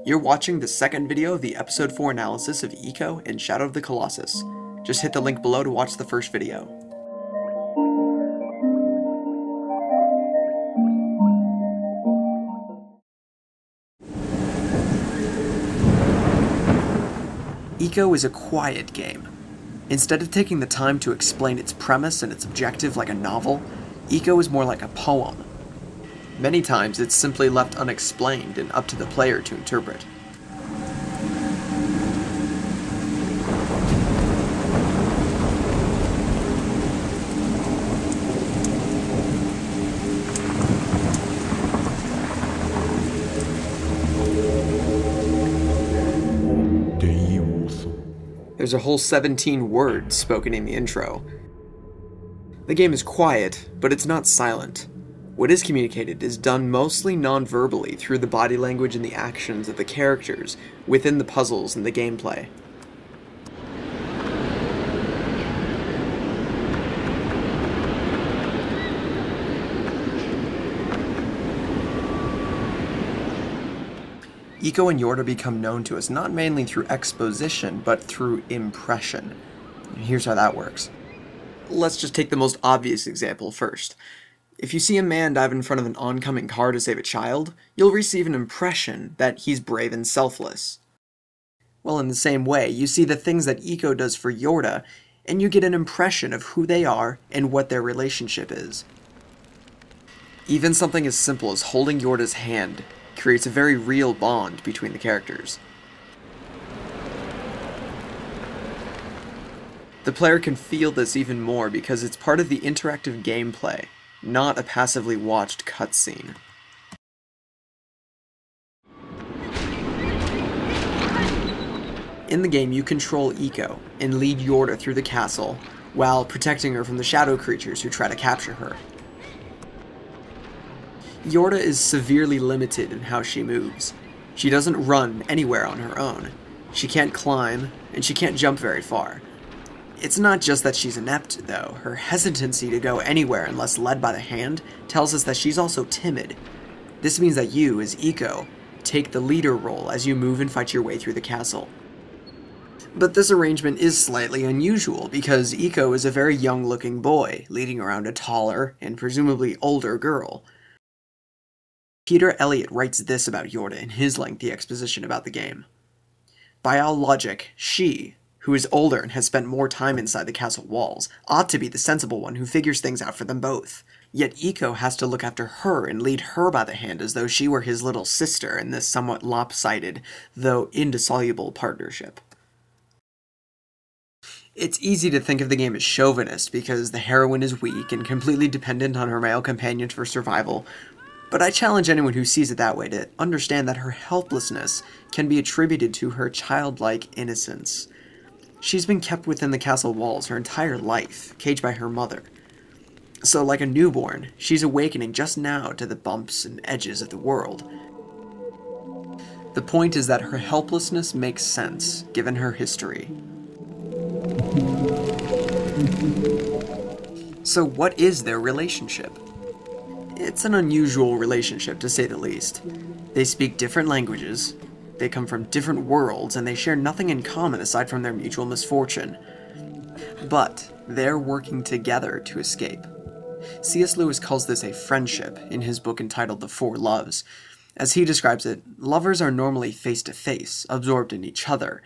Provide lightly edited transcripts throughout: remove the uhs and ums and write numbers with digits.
You're watching the second video of the Episode 4 analysis of Eco and Shadow of the Colossus. Just hit the link below to watch the first video. Eco is a quiet game. Instead of taking the time to explain its premise and its objective like a novel, Eco is more like a poem. Many times it's simply left unexplained and up to the player to interpret. There's a whole 17 words spoken in the intro. The game is quiet, but it's not silent. What is communicated is done mostly non-verbally through the body language and the actions of the characters within the puzzles and the gameplay. Eco and Yorda become known to us not mainly through exposition, but through impression. Here's how that works. Let's just take the most obvious example first. If you see a man dive in front of an oncoming car to save a child, you'll receive an impression that he's brave and selfless. Well, in the same way, you see the things that Eco does for Yorda, and you get an impression of who they are and what their relationship is. Even something as simple as holding Yorda's hand creates a very real bond between the characters. The player can feel this even more because it's part of the interactive gameplay, not a passively watched cutscene. In the game, you control Eco and lead Yorda through the castle, while protecting her from the shadow creatures who try to capture her. Yorda is severely limited in how she moves. She doesn't run anywhere on her own. She can't climb, and she can't jump very far. It's not just that she's inept, though. Her hesitancy to go anywhere unless led by the hand tells us that she's also timid. This means that you, as Eco, take the leader role as you move and fight your way through the castle. But this arrangement is slightly unusual because Eco is a very young-looking boy, leading around a taller and presumably older girl. Peter Elliott writes this about Yorda in his lengthy exposition about the game. By all logic, she, who is older and has spent more time inside the castle walls, ought to be the sensible one who figures things out for them both. Yet Eco has to look after her and lead her by the hand as though she were his little sister in this somewhat lopsided, though indissoluble partnership. It's easy to think of the game as chauvinist because the heroine is weak and completely dependent on her male companion for survival, but I challenge anyone who sees it that way to understand that her helplessness can be attributed to her childlike innocence. She's been kept within the castle walls her entire life, caged by her mother. So like a newborn, she's awakening just now to the bumps and edges of the world. The point is that her helplessness makes sense, given her history. So what is their relationship? It's an unusual relationship, to say the least. They speak different languages, they come from different worlds, and they share nothing in common aside from their mutual misfortune. But they're working together to escape. C.S. Lewis calls this a friendship in his book entitled The Four Loves. As he describes it, lovers are normally face-to-face, absorbed in each other,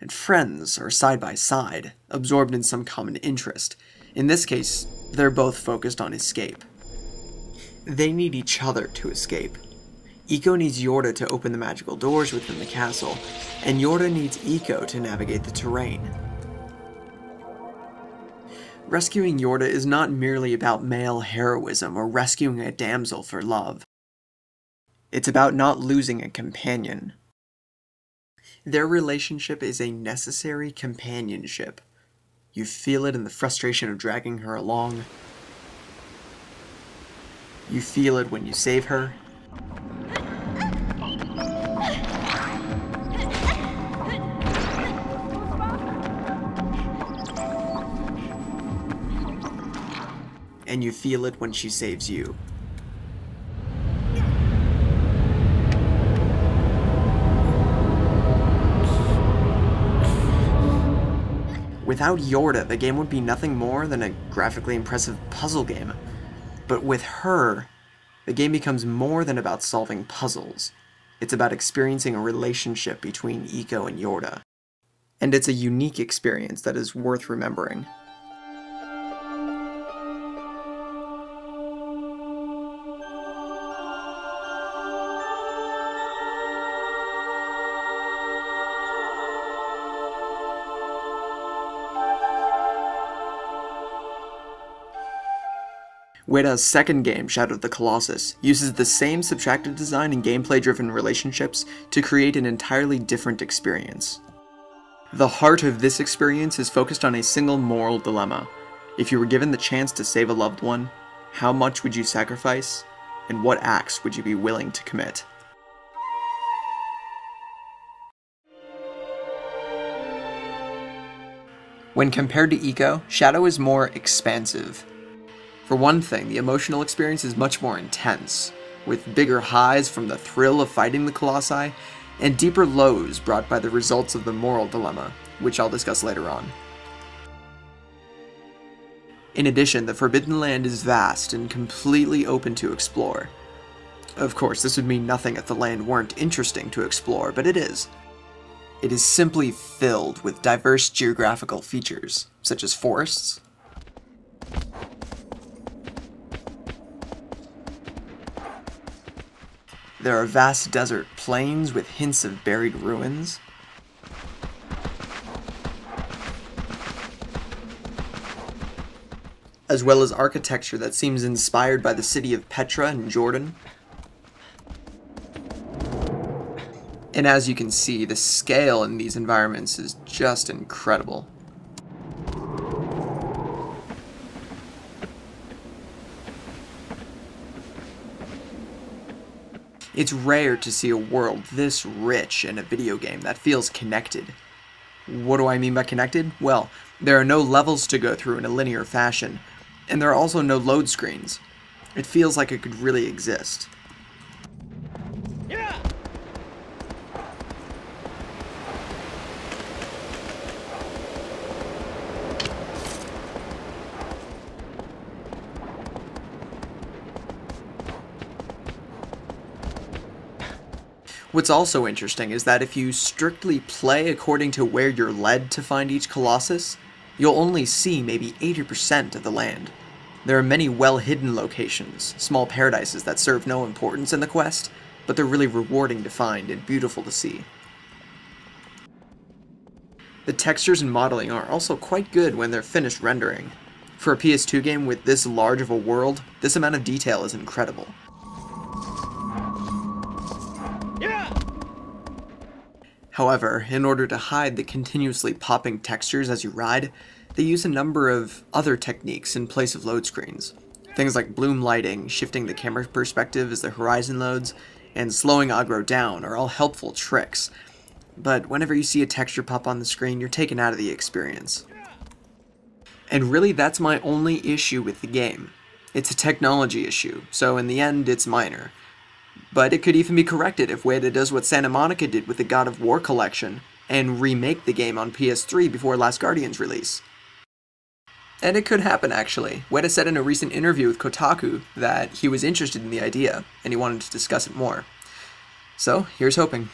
and friends are side by side, absorbed in some common interest. In this case, they're both focused on escape. They need each other to escape. Eco needs Yorda to open the magical doors within the castle, and Yorda needs Eco to navigate the terrain. Rescuing Yorda is not merely about male heroism or rescuing a damsel for love. It's about not losing a companion. Their relationship is a necessary companionship. You feel it in the frustration of dragging her along. You feel it when you save her. And you feel it when she saves you. Without Yorda, the game would be nothing more than a graphically impressive puzzle game. But with her, the game becomes more than about solving puzzles. It's about experiencing a relationship between Eiko and Yorda. And it's a unique experience that is worth remembering. Ueda's second game, Shadow of the Colossus, uses the same subtractive design and gameplay-driven relationships to create an entirely different experience. The heart of this experience is focused on a single moral dilemma. If you were given the chance to save a loved one, how much would you sacrifice, and what acts would you be willing to commit? When compared to Eiko, Shadow is more expansive. For one thing, the emotional experience is much more intense, with bigger highs from the thrill of fighting the Colossi, and deeper lows brought by the results of the moral dilemma, which I'll discuss later on. In addition, the Forbidden Land is vast and completely open to explore. Of course, this would mean nothing if the land weren't interesting to explore, but it is. It is simply filled with diverse geographical features, such as forests, there are vast desert plains with hints of buried ruins, as well as architecture that seems inspired by the city of Petra in Jordan. And as you can see, the scale in these environments is just incredible. It's rare to see a world this rich in a video game that feels connected. What do I mean by connected? Well, there are no levels to go through in a linear fashion, and there are also no load screens. It feels like it could really exist. Yeah! What's also interesting is that if you strictly play according to where you're led to find each Colossus, you'll only see maybe 80% of the land. There are many well-hidden locations, small paradises that serve no importance in the quest, but they're really rewarding to find and beautiful to see. The textures and modeling are also quite good when they're finished rendering. For a PS2 game with this large of a world, this amount of detail is incredible. However, in order to hide the continuously popping textures as you ride, they use a number of other techniques in place of load screens. Things like bloom lighting, shifting the camera perspective as the horizon loads, and slowing aggro down are all helpful tricks. But whenever you see a texture pop on the screen, you're taken out of the experience. And really, that's my only issue with the game. It's a technology issue, so in the end, it's minor. But it could even be corrected if Ueda does what Santa Monica did with the God of War collection, and remake the game on PS3 before Last Guardian's release. And it could happen, actually. Ueda said in a recent interview with Kotaku that he was interested in the idea, and he wanted to discuss it more. So, here's hoping.